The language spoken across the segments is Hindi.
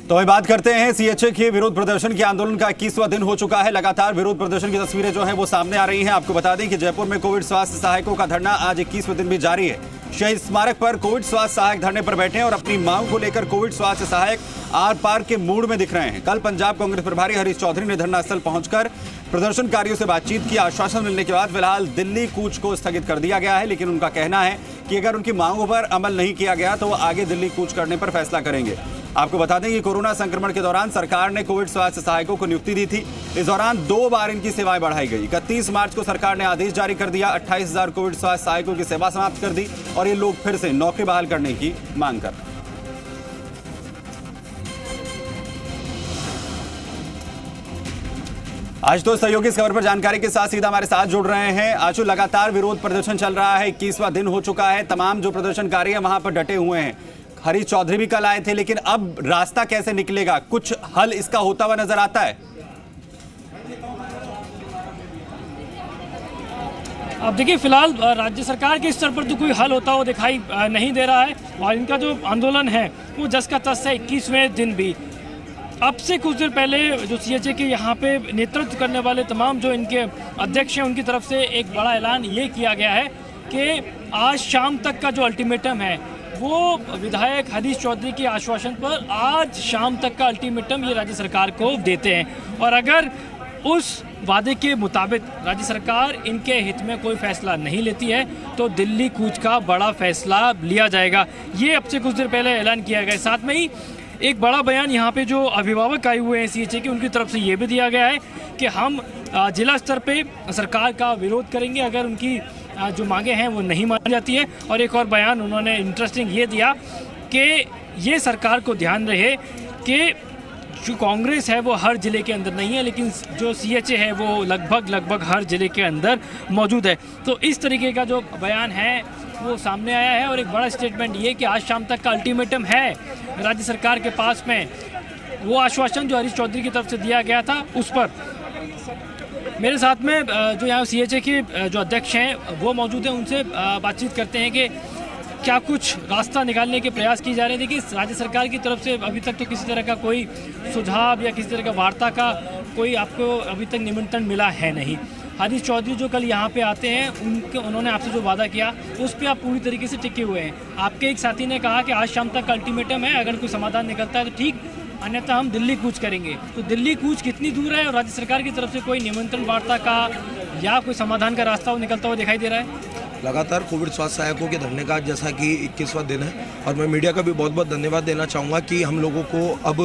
तो वही बात करते हैं सीएचए के विरोध प्रदर्शन के आंदोलन का 21वां दिन हो चुका है। लगातार विरोध प्रदर्शन की तस्वीरें जो हैं वो सामने आ रही हैं। आपको बता दें कि जयपुर में कोविड स्वास्थ्य सहायकों का धरना आज 21वें दिन भी जारी है। शहीद स्मारक पर कोविड स्वास्थ्य सहायक धरने पर बैठे हैं और अपनी मांग को लेकर कोविड स्वास्थ्य सहायक आर पार के मूड में दिख रहे हैं। कल पंजाब कांग्रेस प्रभारी हरीश चौधरी ने धरना स्थल पहुंचकर प्रदर्शनकारियों से बातचीत की। आश्वासन मिलने के बाद फिलहाल दिल्ली कूच को स्थगित कर दिया गया है, लेकिन उनका कहना है कि अगर उनकी मांगों पर अमल नहीं किया गया तो वो आगे दिल्ली कूच करने पर फैसला करेंगे। आपको बता दें कि कोरोना संक्रमण के दौरान सरकार ने कोविड स्वास्थ्य सहायकों को नियुक्ति दी थी। इस दौरान 2 बार इनकी सेवाएं बढ़ाई गई। 31 मार्च को सरकार ने आदेश जारी कर दिया। 28,000 कोविड स्वास्थ्य सहायकों की सेवा समाप्त कर दी और ये लोग फिर से नौकरी बहाल करने की मांग कर रहे हैं। आज तो सहयोगी इस खबर पर जानकारी के साथ सीधा हमारे साथ जुड़ रहे हैं। आशु, लगातार विरोध प्रदर्शन चल रहा है, 21वां दिन हो चुका है। तमाम जो प्रदर्शनकारी है वहां पर डटे हुए हैं। हरीश चौधरी भी कल आए थे, लेकिन अब रास्ता कैसे निकलेगा? कुछ हल इसका होता हुआ नजर आता है? अब देखिए, फिलहाल राज्य सरकार के स्तर पर तो कोई हल होता हुआ दिखाई नहीं दे रहा है और इनका जो आंदोलन है वो जस का तस है। 21वें दिन भी अब से कुछ देर पहले जो सीएचए के यहाँ पे नेतृत्व करने वाले तमाम जो इनके अध्यक्ष हैं उनकी तरफ से एक बड़ा ऐलान ये किया गया है कि आज शाम तक का जो अल्टीमेटम है वो विधायक हरीश चौधरी के आश्वासन पर आज शाम तक का अल्टीमेटम ये राज्य सरकार को देते हैं और अगर उस वादे के मुताबिक राज्य सरकार इनके हित में कोई फैसला नहीं लेती है तो दिल्ली कूच का बड़ा फैसला लिया जाएगा। ये अब से कुछ देर पहले ऐलान किया गया है। साथ में ही एक बड़ा बयान यहाँ पे जो अभिभावक आए हुए हैं सीएचए के, उनकी तरफ से ये भी दिया गया है कि हम जिला स्तर पे सरकार का विरोध करेंगे अगर उनकी जो मांगे हैं वो नहीं मानी जाती है। और एक और बयान उन्होंने इंटरेस्टिंग ये दिया कि ये सरकार को ध्यान रहे कि जो कांग्रेस है वो हर ज़िले के अंदर नहीं है, लेकिन जो सीएचए है वो लगभग हर ज़िले के अंदर मौजूद है। तो इस तरीके का जो बयान है वो सामने आया है और एक बड़ा स्टेटमेंट ये कि आज शाम तक का अल्टीमेटम है राज्य सरकार के पास में। वो आश्वासन जो हरीश चौधरी की तरफ से दिया गया था उस पर मेरे साथ में जो यहाँ सीएचए के जो अध्यक्ष हैं वो मौजूद हैं, उनसे बातचीत करते हैं कि क्या कुछ रास्ता निकालने के प्रयास किए जा रहे हैं। देखिए, राज्य सरकार की तरफ से अभी तक तो किसी तरह का कोई सुझाव या किसी तरह का वार्ता का कोई आपको अभी तक निमंत्रण मिला है नहीं। हरीश चौधरी जो कल यहाँ पे आते हैं उन्होंने आपसे जो वादा किया उस पर आप पूरी तरीके से टिके हुए हैं। आपके एक साथी ने कहा कि आज शाम तक का अल्टीमेटम है, अगर कोई समाधान निकलता है तो ठीक, अन्यथा हम दिल्ली कूच करेंगे। तो दिल्ली कूच कितनी दूर है और राज्य सरकार की तरफ से कोई निमंत्रण वार्ता का या कोई समाधान का रास्ता निकलता हुआ दिखाई दे रहा है? लगातार कोविड स्वास्थ्य सहायकों के धरने का जैसा कि 21वां दिन है और मैं मीडिया का भी बहुत बहुत धन्यवाद देना चाहूँगा कि हम लोगों को अब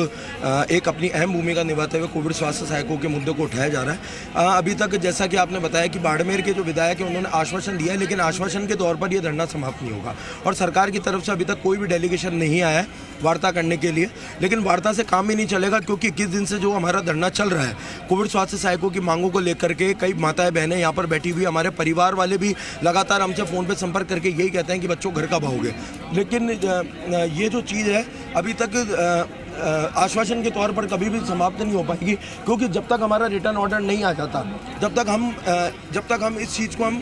एक अपनी अहम भूमिका निभाते हुए कोविड स्वास्थ्य सहायकों के मुद्दे को उठाया जा रहा है। अभी तक जैसा कि आपने बताया कि बाड़मेर के जो विधायक हैं उन्होंने आश्वासन दिया है, लेकिन आश्वासन के तौर पर यह धरना समाप्त नहीं होगा और सरकार की तरफ से अभी तक कोई भी डेलीगेशन नहीं आया है वार्ता करने के लिए। लेकिन वार्ता से काम ही नहीं चलेगा क्योंकि 21 दिन से जो हमारा धरना चल रहा है कोविड स्वास्थ्य सहायकों की मांगों को लेकर के, कई माताएं बहनें यहाँ पर बैठी हुई, हमारे परिवार वाले भी लगातार हमसे फ़ोन पे संपर्क करके यही कहते हैं कि बच्चों घर कब आओगे। लेकिन ये जो चीज़ है अभी तक आश्वासन के तौर पर कभी भी समाप्त नहीं हो पाएगी क्योंकि जब तक हमारा रिटर्न ऑर्डर नहीं आ जाता, जब तक हम इस चीज़ को हम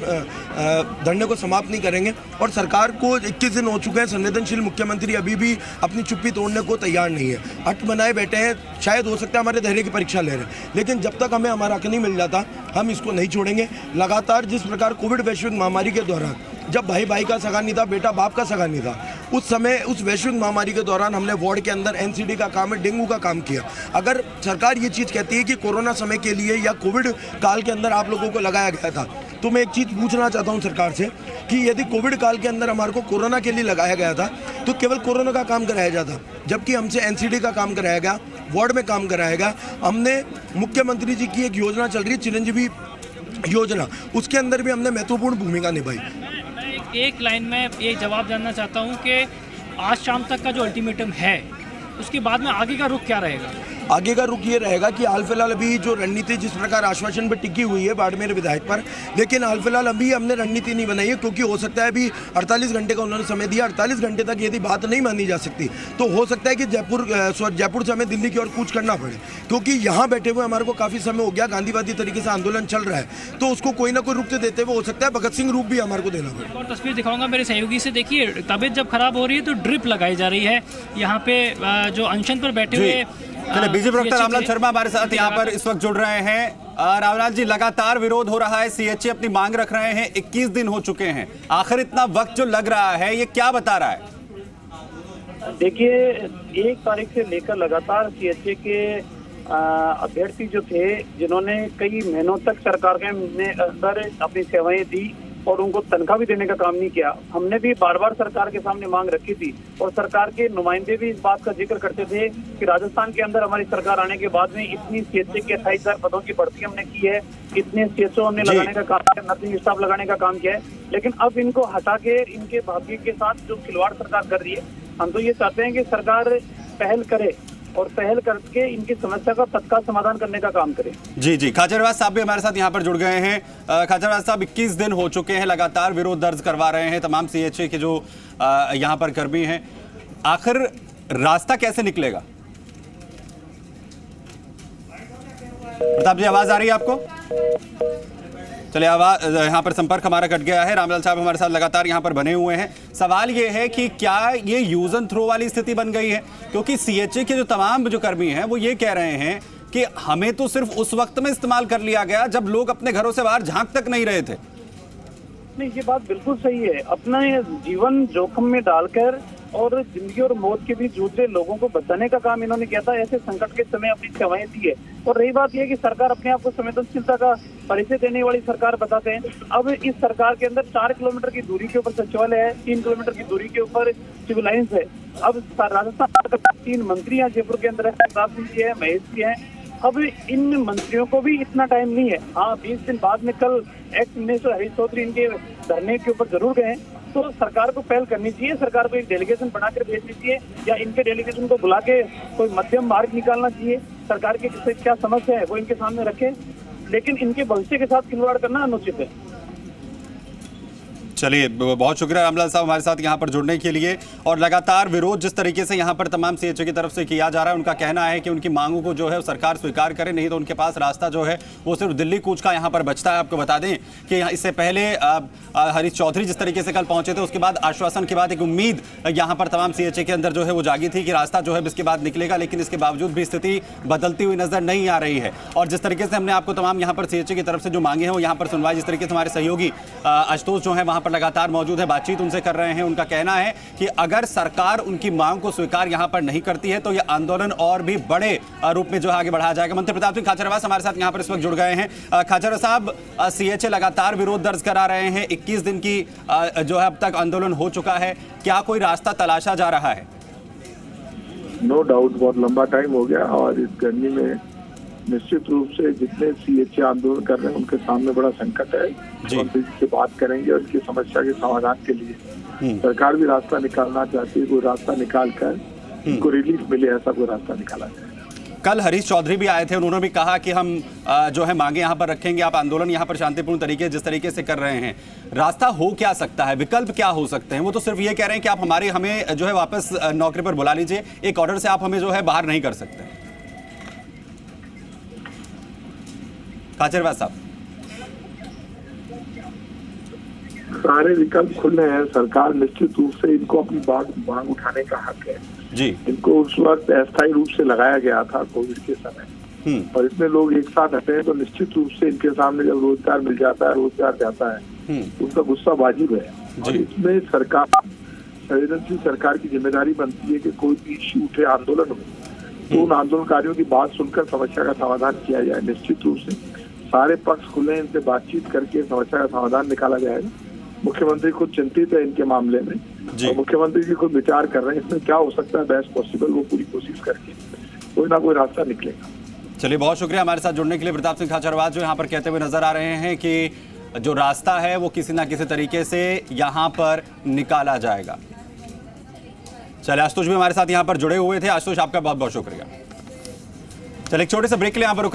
धरने को समाप्त नहीं करेंगे। और सरकार को 21 दिन हो चुके हैं, संवेदनशील मुख्यमंत्री अभी भी अपनी चुप्पी तोड़ने को तैयार नहीं है, अट बनाए बैठे हैं। शायद हो सकता है हमारे धैर्य की परीक्षा ले रहे हैं, लेकिन जब तक हमें हमारा हक नहीं मिल जाता हम इसको नहीं छोड़ेंगे। लगातार जिस प्रकार कोविड वैश्विक महामारी के दौरान जब भाई भाई का सगा नहीं था, बेटा बाप का सगा नहीं था, उस समय उस वैश्विक महामारी के दौरान हमने वार्ड के अंदर एनसीडी का काम है, डेंगू का काम किया। अगर सरकार ये चीज़ कहती है कि कोरोना समय के लिए या कोविड काल के अंदर आप लोगों को लगाया गया था, तो मैं एक चीज़ पूछना चाहता हूँ सरकार से कि यदि कोविड काल के अंदर हमारे को कोरोना के लिए लगाया गया था तो केवल कोरोना का काम कराया जाता, जबकि हमसे एनसीडी का काम कराया गया, वार्ड में काम कराया गया। हमने मुख्यमंत्री जी की एक योजना चल रही है चिरंजीवी योजना, उसके अंदर भी हमने महत्वपूर्ण भूमिका निभाई। एक लाइन में ये जवाब जानना चाहता हूँ कि आज शाम तक का जो अल्टीमेटम है उसके बाद में आगे का रुख क्या रहेगा? आगे का रुख ये रहेगा कि हाल फिलहाल अभी जो रणनीति जिस प्रकार आश्वासन पर टिकी हुई है बाड़मेर विधायक पर, लेकिन हाल फिलहाल अभी हमने रणनीति नहीं बनाई है, क्योंकि हो सकता है अभी 48 घंटे का उन्होंने समय दिया, 48 घंटे तक यदि बात नहीं मानी जा सकती तो हो सकता है कि जयपुर से हमें दिल्ली की ओर कूच करना पड़े, क्योंकि यहाँ बैठे हुए हमारे को काफ़ी समय हो गया, गांधीवादी तरीके से आंदोलन चल रहा है, तो उसको कोई ना कोई रुख देते हुए हो सकता है भगत सिंह रूप भी हमारे को देना पड़े। और तस्वीर दिखाऊंगा मेरे सहयोगी से। देखिए, तबीयत जब खराब हो रही है तो ड्रिप लगाई जा रही है यहाँ पे जो अनशन पर बैठे हुए। चलिए, बीजेपी प्रवक्ता रामलाल शर्मा हमारे साथ यहाँ पर इस वक्त जुड़ रहे हैं। रामलाल जी, लगातार विरोध हो रहा है, सीएचए अपनी मांग रख रहे हैं, 21 दिन हो चुके हैं, आखिर इतना वक्त जो लग रहा है ये क्या बता रहा है? देखिए, 1 तारीख से लेकर लगातार सीएचए के अभ्यर्थी जो थे, जिन्होंने कई महीनों तक सरकार के अंदर अपनी सेवाएं दी और उनको तनख्वाह भी देने का काम नहीं किया, हमने भी बार बार सरकार के सामने मांग रखी थी और सरकार के नुमाइंदे भी इस बात का जिक्र करते थे कि राजस्थान के अंदर हमारी सरकार आने के बाद में इतनी सीएचए के 28,000 पदों की भर्ती हमने की है, इतने सीएचओ हमने लगाने का काम किया, नर्सिंग स्टाफ लगाने का काम किया है, लेकिन अब इनको हटा के इनके भाग्य के साथ जो खिलवाड़ सरकार कर रही है, हम तो ये चाहते हैं कि सरकार पहल करे और पहल करके इनकी समस्या का तत्काल समाधान करने का काम करें। जी, खाचरियावास साहब भी हमारे साथ यहाँ पर जुड़ गए हैं। खाचरियावास साहब, 21 दिन हो चुके हैं, लगातार विरोध दर्ज करवा रहे हैं तमाम सीएचए के जो यहाँ पर कर्मी हैं, आखिर रास्ता कैसे निकलेगा? प्रताप जी, आवाज आ रही है आपको? चलिए, आवाज यहाँ पर संपर्क हमारा कट गया है। रामलाल साहब हमारे साथ लगातार यहाँ पर बने हुए हैं। सवाल ये है कि क्या ये यूज एंड थ्रो वाली स्थिति बन गई है? क्योंकि सीएचए के जो तमाम जो कर्मी हैं वो ये कह रहे हैं कि हमें तो सिर्फ उस वक्त में इस्तेमाल कर लिया गया जब लोग अपने घरों से बाहर झांक तक नहीं रहे थे। नहीं, ये बात बिल्कुल सही है। अपना जीवन जोखिम में डालकर और जिंदगी और मौत के बीच जूझ रहे लोगों को बचाने का काम इन्होंने किया था। ऐसे संकट के समय अपनी सेवाएं दी है। और रही बात यह कि सरकार अपने आप को संवेदनशीलता का परिचय देने वाली सरकार बताते हैं। अब इस सरकार के अंदर 4 किलोमीटर की दूरी के ऊपर सचिवालय है, 3 किलोमीटर की दूरी के ऊपर सिविल लाइन्स है। अब राजस्थान का 3 मंत्री यहाँ जयपुर के अंदर है, प्रताप सिंह जी है, महेश जी है। अब इन मंत्रियों को भी इतना टाइम नहीं है। हाँ, 20 दिन बाद में कल एक्स मिनिस्टर हरीश चौधरी इनके धरने के ऊपर जरूर गए, तो सरकार को पहल करनी चाहिए। सरकार को एक डेलीगेशन बनाकर भेजनी चाहिए या इनके डेलीगेशन को बुला के कोई मध्यम मार्ग निकालना चाहिए। सरकार की क्या समस्या है वो इनके सामने रखे, लेकिन इनके भविष्य के साथ खिलवाड़ करना अनुचित है। चलिए, बहुत शुक्रिया रामलाल साहब हमारे साथ यहाँ पर जुड़ने के लिए। और लगातार विरोध जिस तरीके से यहाँ पर तमाम सीएचओ की तरफ से किया जा रहा है, उनका कहना है कि उनकी मांगों को जो है सरकार स्वीकार करे, नहीं तो उनके पास रास्ता जो है वो सिर्फ दिल्ली कूच का यहाँ पर बचता है। आपको बता दें कि इससे पहले हरीश चौधरी जिस तरीके से कल पहुंचे थे, उसके बाद आश्वासन के बाद एक उम्मीद यहाँ पर तमाम सीएचओ के अंदर जो है वो जागी थी कि रास्ता जो है इसके बाद निकलेगा, लेकिन इसके बावजूद भी स्थिति बदलती हुई नजर नहीं आ रही है। और जिस तरीके से हमने आपको तमाम यहाँ पर सीएचओ की तरफ से जो मांगे हैं वो यहाँ पर सुनवाई, जिस तरीके से हमारे सहयोगी आशुतोष जो है वहाँ पर लगातार मौजूद है, बातचीत उनसे कर रहे हैं। उनका कहना है कि अगर सरकार उनकी मांग को स्वीकार यहां पर नहीं करती है तो यह आंदोलन और भी बड़े रूप में जो है आगे बढ़ाया जाएगा। मंत्री प्रताप सिंह खाचरियावास हमारे साथ यहां पर इस वक्त जुड़ गए हैं। खाचरियावास साहब, सीएचए लगातार विरोध दर्ज करा रहे हैं, 21 दिन की जो है अब तक आंदोलन हो चुका है, क्या कोई रास्ता तलाशा जा रहा है? नो डाउट बहुत लंबा टाइम हो गया और इस गर्मी में निश्चित रूप से जितने सीएचए आंदोलन कर रहे हैं उनके सामने बड़ा संकट है। मंत्री जी से बात करेंगे और इनकी समस्या के समाधान के लिए सरकार भी रास्ता निकालना चाहती है, कोई रास्ता निकाल कर उनको रिलीफ मिले, ऐसा कोई रास्ता निकाला जाए। कल हरीश चौधरी भी आए थे, उन्होंने भी कहा कि हम जो है मांगे यहाँ पर रखेंगे, आप आंदोलन यहाँ पर शांतिपूर्ण तरीके जिस तरीके से कर रहे हैं, रास्ता हो क्या सकता है, विकल्प क्या हो सकते हैं? वो तो सिर्फ ये कह रहे हैं कि आप हमें जो है वापस नौकरी पर बुला लीजिए, एक ऑर्डर से आप हमें जो है बाहर नहीं कर सकते। खाचरियावास साहब, सारे विकल्प खुले हैं। सरकार निश्चित रूप से इनको अपनी मांग उठाने का हक है जी। इनको उस वक्त अस्थायी रूप से लगाया गया था कोविड के समय, और इसमें लोग एक साथ हटे हैं तो निश्चित रूप से इनके सामने जब रोजगार मिल जाता है, रोजगार जाता है, उनका गुस्सा वाजिब है। और इसमें सरकार, संवेदनशील सरकार की जिम्मेदारी बनती है कि कोई भी इश्यू उठे, आंदोलन हो, तो उन आंदोलनकारियों की बात सुनकर समस्या का समाधान किया जाए। निश्चित रूप से सारे पक्ष खुले, इनसे बातचीत करके समस्या का समाधान निकाला जाएगा। मुख्यमंत्री खुद चिंतित है इनके मामले में और मुख्यमंत्री जी खुद विचार कर रहे हैं इसमें क्या हो सकता है बेस्ट पॉसिबल, वो पूरी कोशिश करके कोई ना कोई रास्ता निकलेगा। चलिए, बहुत शुक्रिया हमारे साथ जुड़ने के लिए। प्रताप सिंह खाचरियावास जो यहाँ पर कहते हुए नजर आ रहे हैं कि जो रास्ता है वो किसी ना किसी तरीके से यहाँ पर निकाला जाएगा। चलिए, आशुतोष भी हमारे साथ यहाँ पर जुड़े हुए थे। आशुतोष, आपका बहुत बहुत शुक्रिया। चलिए एक छोटे से ब्रेक के लिए यहाँ पर